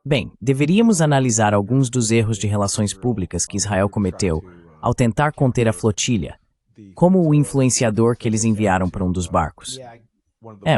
Bem, deveríamos analisar alguns dos erros de relações públicas que Israel cometeu ao tentar conter a flotilha, como o influenciador que eles enviaram para um dos barcos.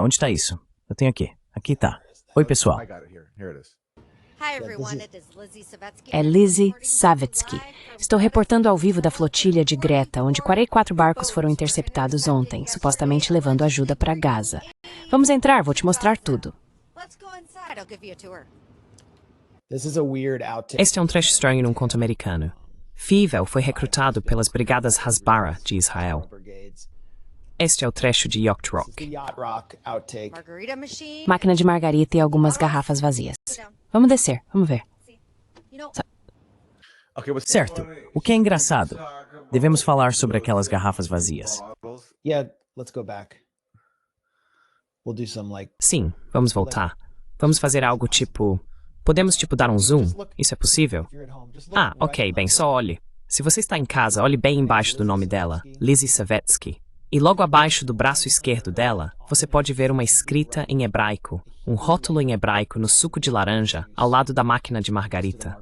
Onde está isso? Eu tenho aqui. Aqui tá. Oi, pessoal. É Lizzie Savetsky. Estou reportando ao vivo da flotilha de Greta, onde 44 barcos foram interceptados ontem, supostamente levando ajuda para Gaza. Vamos entrar, vou te mostrar tudo. Este é um trecho estranho num conto americano. Fievel foi recrutado pelas Brigadas Hasbara de Israel. Este é o trecho de Yacht Rock. Máquina de margarita e algumas garrafas vazias. Vamos descer, vamos ver. Certo. O que é engraçado? Devemos falar sobre aquelas garrafas vazias. Sim, vamos voltar. Vamos fazer algo tipo... Podemos dar um zoom? Isso é possível? Ok, bem, só olhe. Se você está em casa, olhe bem embaixo do nome dela, Lizzie Savetsky. E logo abaixo do braço esquerdo dela, você pode ver uma escrita em hebraico, um rótulo em hebraico no suco de laranja, ao lado da máquina de margarita.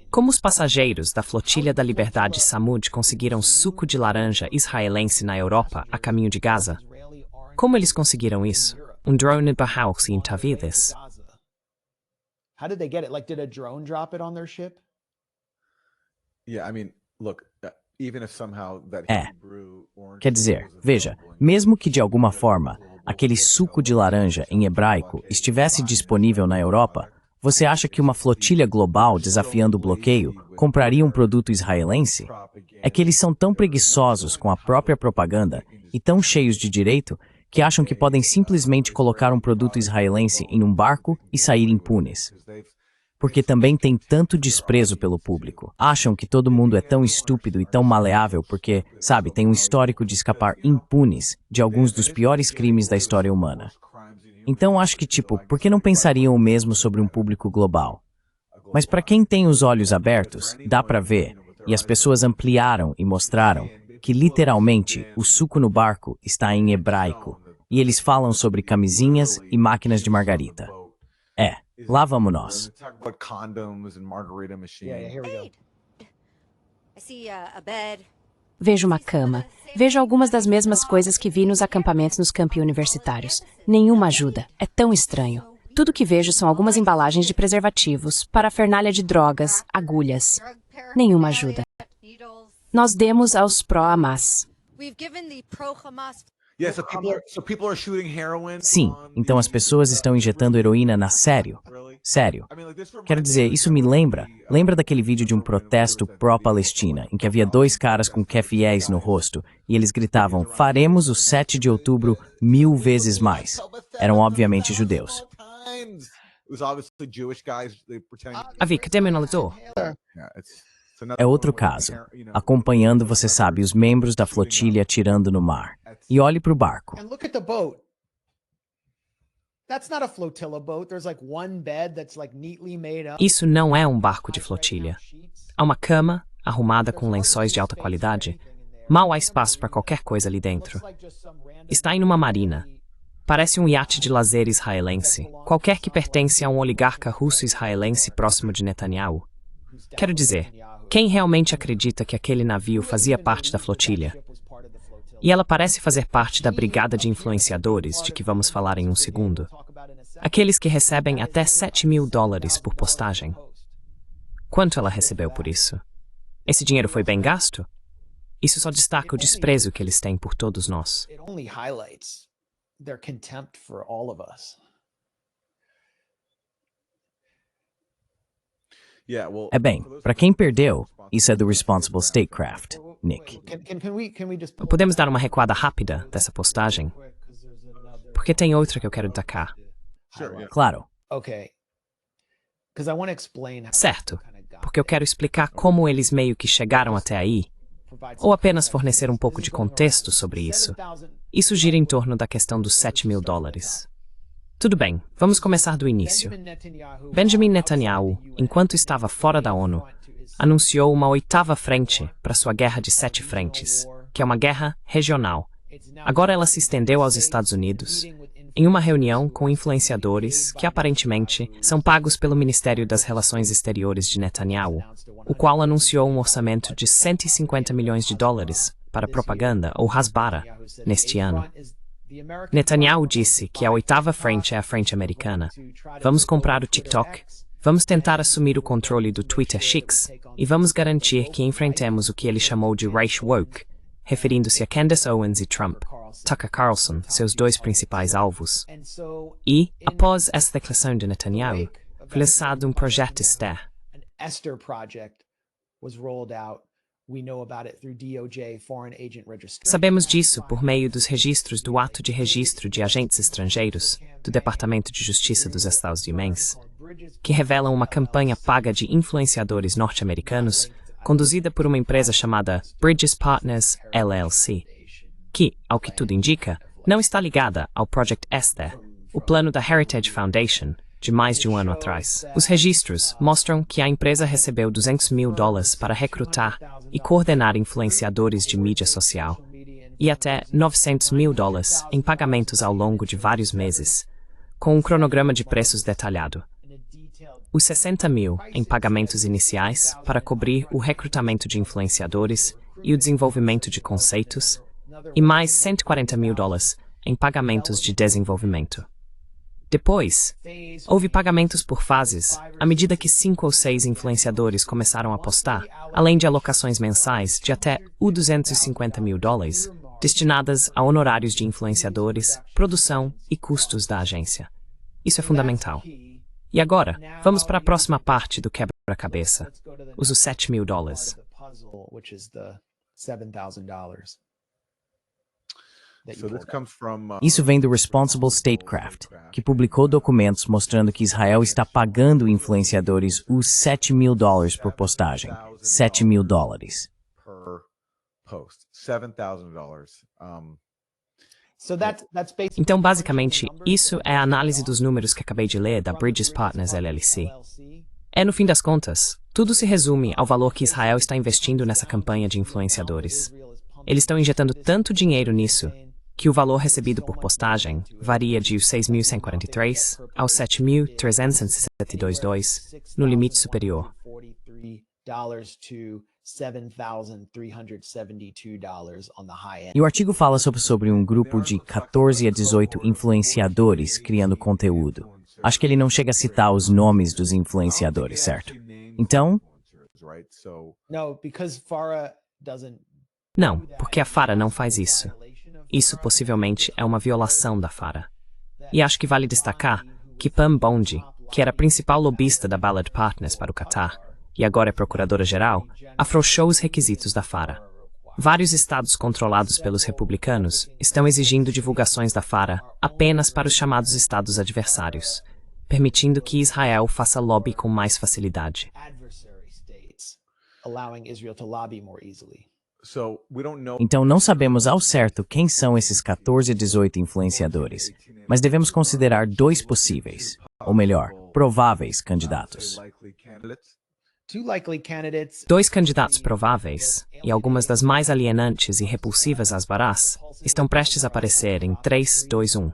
Como os passageiros da Flotilha da Liberdade Samud conseguiram suco de laranja israelense na Europa a caminho de Gaza? Como eles conseguiram isso? Um drone behaupta em Tavides. How did they get it? Like, did a drone drop it on their ship? Quer dizer, veja, mesmo que de alguma forma aquele suco de laranja em hebraico estivesse disponível na Europa, você acha que uma flotilha global desafiando o bloqueio compraria um produto israelense? É que eles são tão preguiçosos com a própria propaganda e tão cheios de direito que acham que podem simplesmente colocar um produto israelense em um barco e sair impunes. Porque também tem tanto desprezo pelo público. Acham que todo mundo é tão estúpido e tão maleável porque, sabe, tem um histórico de escapar impunes de alguns dos piores crimes da história humana. Então acho que, por que não pensariam o mesmo sobre um público global? Mas para quem tem os olhos abertos, dá para ver, e as pessoas ampliaram e mostraram, que literalmente o suco no barco está em hebraico, e eles falam sobre camisinhas e máquinas de margarita. Lá vamos nós. Vejo uma cama. Vejo algumas das mesmas coisas que vi nos acampamentos nos campi universitários. Nenhuma ajuda. É tão estranho. Tudo que vejo são algumas embalagens de preservativos, parafernália de drogas, agulhas. Nenhuma ajuda. Nós demos aos pró-Hamas. Sim, então as pessoas estão injetando heroína na sério. Sério. Quero dizer, isso me lembra daquele vídeo de um protesto pró-Palestina, em que havia dois caras com kefiéis no rosto, e eles gritavam, faremos o 7 de outubro 1000 vezes mais. Eram obviamente judeus. Avi, cadê meu analisor? É outro caso. Acompanhando, você sabe, os membros da flotilha atirando no mar. E olhe para o barco. Isso não é um barco de flotilha. Há uma cama, arrumada com lençóis de alta qualidade. Mal há espaço para qualquer coisa ali dentro. Está em uma marina. Parece um iate de lazer israelense, qualquer que pertence a um oligarca russo-israelense próximo de Netanyahu. Quero dizer, quem realmente acredita que aquele navio fazia parte da flotilha? E ela parece fazer parte da brigada de influenciadores, de que vamos falar em um segundo. Aqueles que recebem até $7.000 por postagem. Quanto ela recebeu por isso? Esse dinheiro foi bem gasto? Isso só destaca o desprezo que eles têm por todos nós. Bem, para quem perdeu, isso é do Responsible Statecraft, Nick. Podemos dar uma recuada rápida dessa postagem? Porque tem outra que eu quero destacar. Claro. Certo, porque eu quero explicar como eles meio que chegaram até aí, ou apenas fornecer um pouco de contexto sobre isso. Isso gira em torno da questão dos $7.000. Tudo bem, vamos começar do início. Benjamin Netanyahu, enquanto estava fora da ONU, anunciou uma 8ª frente para sua guerra de 7 frentes, que é uma guerra regional. Agora ela se estendeu aos Estados Unidos, em uma reunião com influenciadores que aparentemente são pagos pelo Ministério das Relações Exteriores de Netanyahu, o qual anunciou um orçamento de 150 milhões de dólares para propaganda ou hasbara neste ano. Netanyahu disse que a oitava frente é a frente americana. Vamos comprar o TikTok, vamos tentar assumir o controle do Twitter X e vamos garantir que enfrentemos o que ele chamou de Reich Woke, referindo-se a Candace Owens e Trump, Tucker Carlson, seus dois principais alvos. E, após essa declaração de Netanyahu, foi lançado um projeto Esther. Sabemos disso por meio dos registros do Ato de Registro de Agentes Estrangeiros do Departamento de Justiça dos Estados-Unidos, que revelam uma campanha paga de influenciadores norte-americanos conduzida por uma empresa chamada Bridges Partners, LLC, que, ao que tudo indica, não está ligada ao Project Esther, o plano da Heritage Foundation, de mais de um ano atrás. Os registros mostram que a empresa recebeu $200 mil para recrutar e coordenar influenciadores de mídia social, e até $900 mil em pagamentos ao longo de vários meses, com um cronograma de preços detalhado. Os 60 mil em pagamentos iniciais para cobrir o recrutamento de influenciadores e o desenvolvimento de conceitos, e mais 140 mil em pagamentos de desenvolvimento. Depois, houve pagamentos por fases, à medida que 5 ou 6 influenciadores começaram a postar, além de alocações mensais de até $250 mil, destinadas a honorários de influenciadores, produção e custos da agência. Isso é fundamental. E agora, vamos para a próxima parte do quebra-cabeça, os $7 mil. Isso vem do Responsible Statecraft, que publicou documentos mostrando que Israel está pagando influenciadores os $7 mil por postagem. $7 mil. Então, basicamente, isso é a análise dos números que acabei de ler da Bridges Partners LLC. No fim das contas, tudo se resume ao valor que Israel está investindo nessa campanha de influenciadores. Eles estão injetando tanto dinheiro nisso que o valor recebido por postagem varia de $6.143 aos $7.362, no limite superior. E o artigo fala sobre um grupo de 14 a 18 influenciadores criando conteúdo. Acho que ele não chega a citar os nomes dos influenciadores, certo? Então... Não, porque a Farah não faz isso. Isso possivelmente é uma violação da Farah. E acho que vale destacar que Pam Bondi, que era a principal lobista da Ballard Partners para o Qatar, e agora é procuradora-geral, afrouxou os requisitos da Farah. Vários estados controlados pelos republicanos estão exigindo divulgações da Farah apenas para os chamados estados adversários, permitindo que Israel faça lobby com mais facilidade. Então não sabemos ao certo quem são esses 14 a 18 influenciadores, mas devemos considerar 2 possíveis, ou melhor, prováveis candidatos. 2 candidatos prováveis, e algumas das mais alienantes e repulsivas hasbarás, estão prestes a aparecer em 3, 2, 1.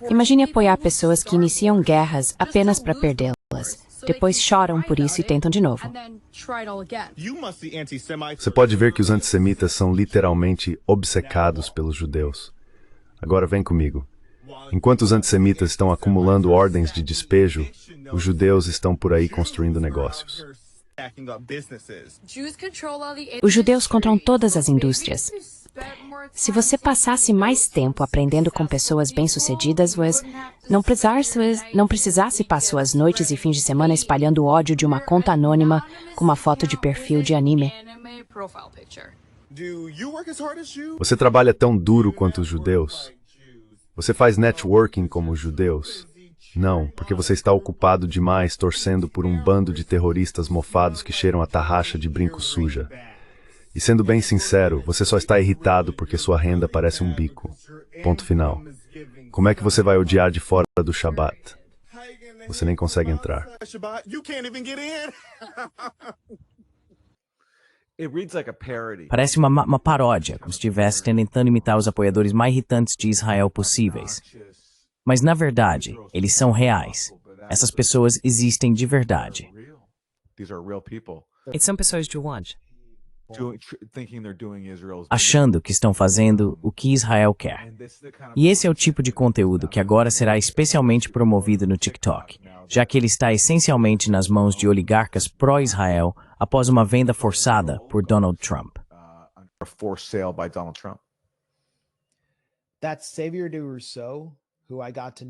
Imagine apoiar pessoas que iniciam guerras apenas para perdê-las. Depois choram por isso e tentam de novo. Você pode ver que os antissemitas são literalmente obcecados pelos judeus. Agora vem comigo. Enquanto os antissemitas estão acumulando ordens de despejo, os judeus estão por aí construindo negócios. Os judeus controlam todas as indústrias. Se você passasse mais tempo aprendendo com pessoas bem-sucedidas, não precisasse passar suas noites e fins de semana espalhando o ódio de uma conta anônima com uma foto de perfil de anime. Você trabalha tão duro quanto os judeus? Você faz networking como os judeus? Não, porque você está ocupado demais torcendo por um bando de terroristas mofados que cheiram a tarraxa de brinco suja. E sendo bem sincero, você só está irritado porque sua renda parece um bico. Ponto final. Como é que você vai odiar de fora do Shabat? Você nem consegue entrar. Parece uma paródia, como se estivesse tentando imitar os apoiadores mais irritantes de Israel possíveis. Mas, na verdade, eles são reais. Essas pessoas existem de verdade. E são pessoas de onde? Achando que estão fazendo o que Israel quer. E esse é o tipo de conteúdo que agora será especialmente promovido no TikTok, já que ele está essencialmente nas mãos de oligarcas pró-Israel após uma venda forçada por Donald Trump.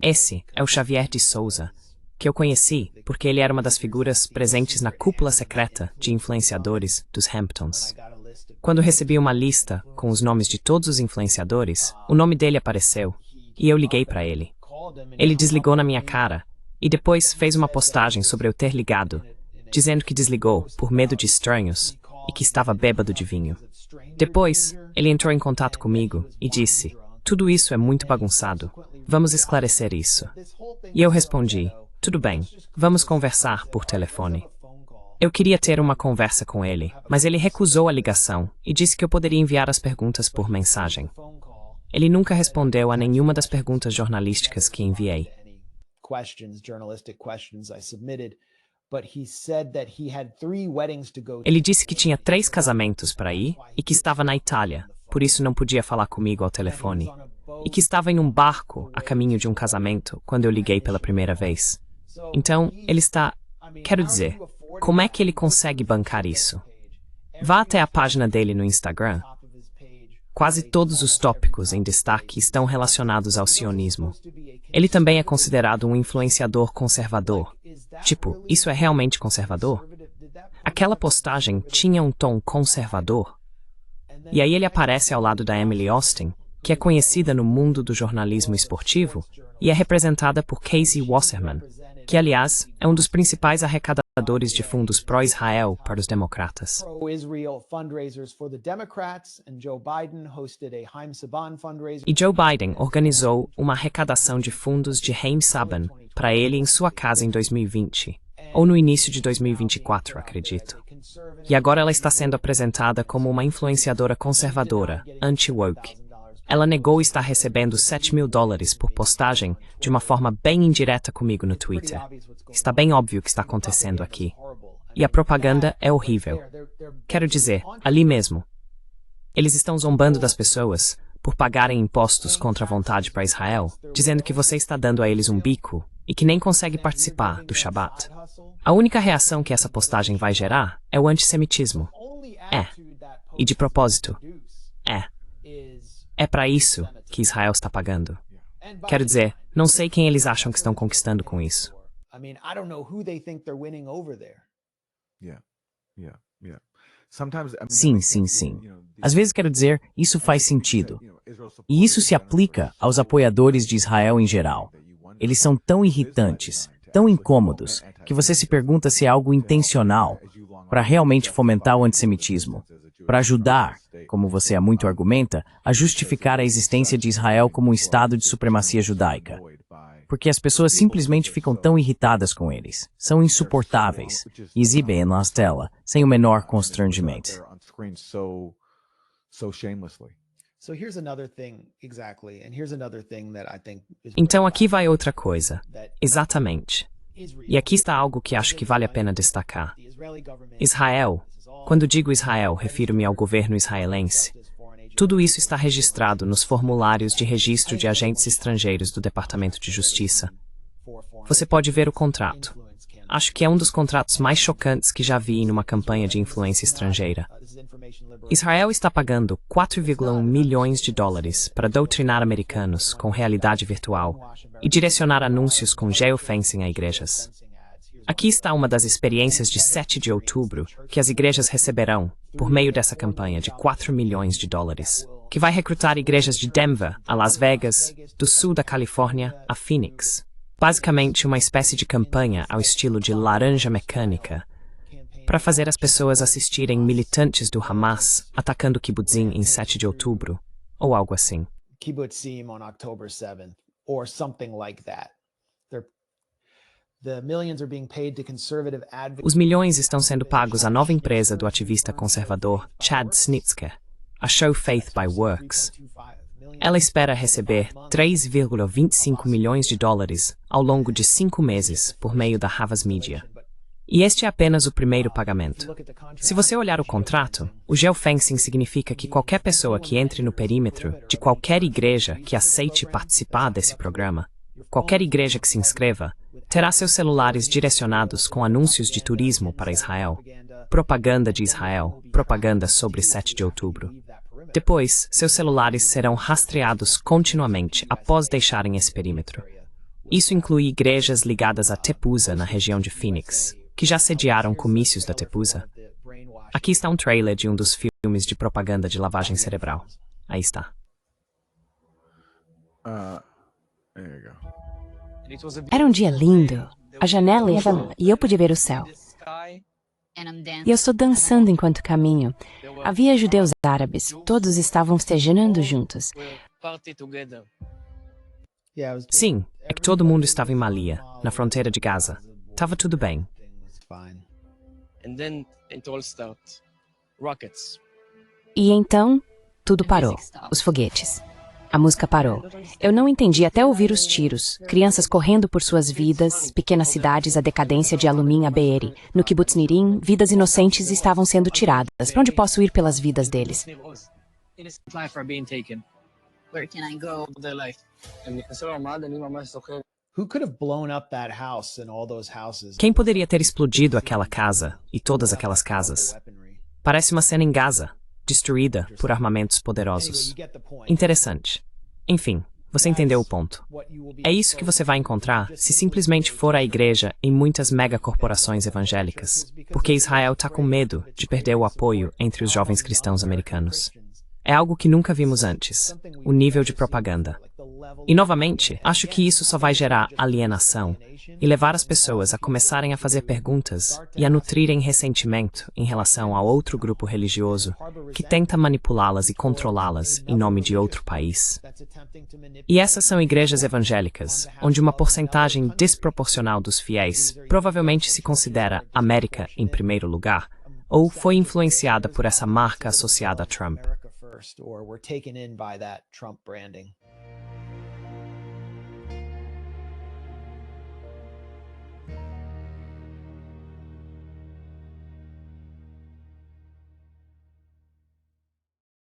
Esse é o Xavier de Souza, que eu conheci porque ele era uma das figuras presentes na cúpula secreta de influenciadores dos Hamptons. Quando recebi uma lista com os nomes de todos os influenciadores, o nome dele apareceu e eu liguei para ele. Ele desligou na minha cara e depois fez uma postagem sobre eu ter ligado, dizendo que desligou por medo de estranhos e que estava bêbado de vinho. Depois, ele entrou em contato comigo e disse: "Tudo isso é muito bagunçado. Vamos esclarecer isso." E eu respondi: "Tudo bem, vamos conversar por telefone." Eu queria ter uma conversa com ele, mas ele recusou a ligação e disse que eu poderia enviar as perguntas por mensagem. Ele nunca respondeu a nenhuma das perguntas jornalísticas que enviei. Ele disse que tinha 3 casamentos para ir e que estava na Itália, por isso não podia falar comigo ao telefone. E que estava em um barco a caminho de um casamento quando eu liguei pela primeira vez. Então, ele está... Quero dizer, como é que ele consegue bancar isso? Vá até a página dele no Instagram. Quase todos os tópicos em destaque estão relacionados ao sionismo. Ele também é considerado um influenciador conservador. Tipo, isso é realmente conservador? Aquela postagem tinha um tom conservador. E aí ele aparece ao lado da Emily Austin, que é conhecida no mundo do jornalismo esportivo e é representada por Casey Wasserman, que, aliás, é um dos principais arrecadadores de fundos pró-Israel para os democratas. E Joe Biden organizou uma arrecadação de fundos de Haim Saban para ele em sua casa em 2020, ou no início de 2024, acredito. E agora ela está sendo apresentada como uma influenciadora conservadora, anti-woke. Ela negou estar recebendo $7.000 por postagem de uma forma bem indireta comigo no Twitter. Está bem óbvio o que está acontecendo aqui. E a propaganda é horrível. Quero dizer, ali mesmo. Eles estão zombando das pessoas por pagarem impostos contra a vontade para Israel, dizendo que você está dando a eles um bico e que nem consegue participar do Shabat. A única reação que essa postagem vai gerar é o antissemitismo. E de propósito, é para isso que Israel está pagando. Quero dizer, não sei quem eles acham que estão conquistando com isso. Sim. Às vezes quero dizer, isso faz sentido. E isso se aplica aos apoiadores de Israel em geral. Eles são tão irritantes, tão incômodos, que você se pergunta se é algo intencional para realmente fomentar o antissemitismo, para ajudar, como você há muito argumenta, a justificar a existência de Israel como um Estado de supremacia judaica. Porque as pessoas simplesmente ficam tão irritadas com eles. São insuportáveis. E exibem nas telas, sem o menor constrangimento. Então aqui vai outra coisa. Exatamente. E aqui está algo que acho que vale a pena destacar. Israel, quando digo Israel, refiro-me ao governo israelense. Tudo isso está registrado nos formulários de registro de agentes estrangeiros do Departamento de Justiça. Você pode ver o contrato. Acho que é um dos contratos mais chocantes que já vi em uma campanha de influência estrangeira. Israel está pagando $4,1 milhões para doutrinar americanos com realidade virtual e direcionar anúncios com geofencing a igrejas. Aqui está uma das experiências de 7 de outubro que as igrejas receberão por meio dessa campanha de $4 milhões, que vai recrutar igrejas de Denver a Las Vegas, do sul da Califórnia a Phoenix. Basicamente uma espécie de campanha ao estilo de Laranja Mecânica, para fazer as pessoas assistirem militantes do Hamas atacando Kibbutzim em 7 de outubro, ou algo assim. Kibbutzim on October 7th, or something like that. Os milhões estão sendo pagos à nova empresa do ativista conservador Chad Snitzker, a Show Faith by Works. Ela espera receber 3,25 milhões de dólares ao longo de 5 meses por meio da Havas Media. E este é apenas o primeiro pagamento. Se você olhar o contrato, o geofencing significa que qualquer pessoa que entre no perímetro de qualquer igreja que aceite participar desse programa, qualquer igreja que se inscreva, terá seus celulares direcionados com anúncios de turismo para Israel, propaganda de Israel, propaganda sobre 7 de outubro. Depois, seus celulares serão rastreados continuamente após deixarem esse perímetro. Isso inclui igrejas ligadas a Tepusa na região de Phoenix, que já sediaram comícios da Tepusa. Aqui está um trailer de um dos filmes de propaganda de lavagem cerebral. Aí está. Era um dia lindo. A janela e eu podia ver o céu. E eu estou dançando enquanto caminho. Havia judeus árabes, todos estavam festejando juntos. Sim, é que todo mundo estava em Malia, na fronteira de Gaza. Tava tudo bem. E então, tudo parou. Os foguetes. A música parou. Eu não entendi até ouvir os tiros. Crianças correndo por suas vidas, pequenas cidades, a decadência de Alumim a Beeri. No Kibbutz Nirim, vidas inocentes estavam sendo tiradas. Para onde posso ir pelas vidas deles? Quem poderia ter explodido aquela casa e todas aquelas casas? Parece uma cena em Gaza, destruída por armamentos poderosos. Interessante. Enfim, você entendeu o ponto. É isso que você vai encontrar se simplesmente for à igreja em muitas megacorporações evangélicas, porque Israel está com medo de perder o apoio entre os jovens cristãos americanos. É algo que nunca vimos antes, o nível de propaganda. E, novamente, acho que isso só vai gerar alienação e levar as pessoas a começarem a fazer perguntas e a nutrirem ressentimento em relação a outro grupo religioso que tenta manipulá-las e controlá-las em nome de outro país. E essas são igrejas evangélicas, onde uma porcentagem desproporcional dos fiéis provavelmente se considera América em primeiro lugar, ou foi influenciada por essa marca associada a Trump. Or were taken in by that Trump branding.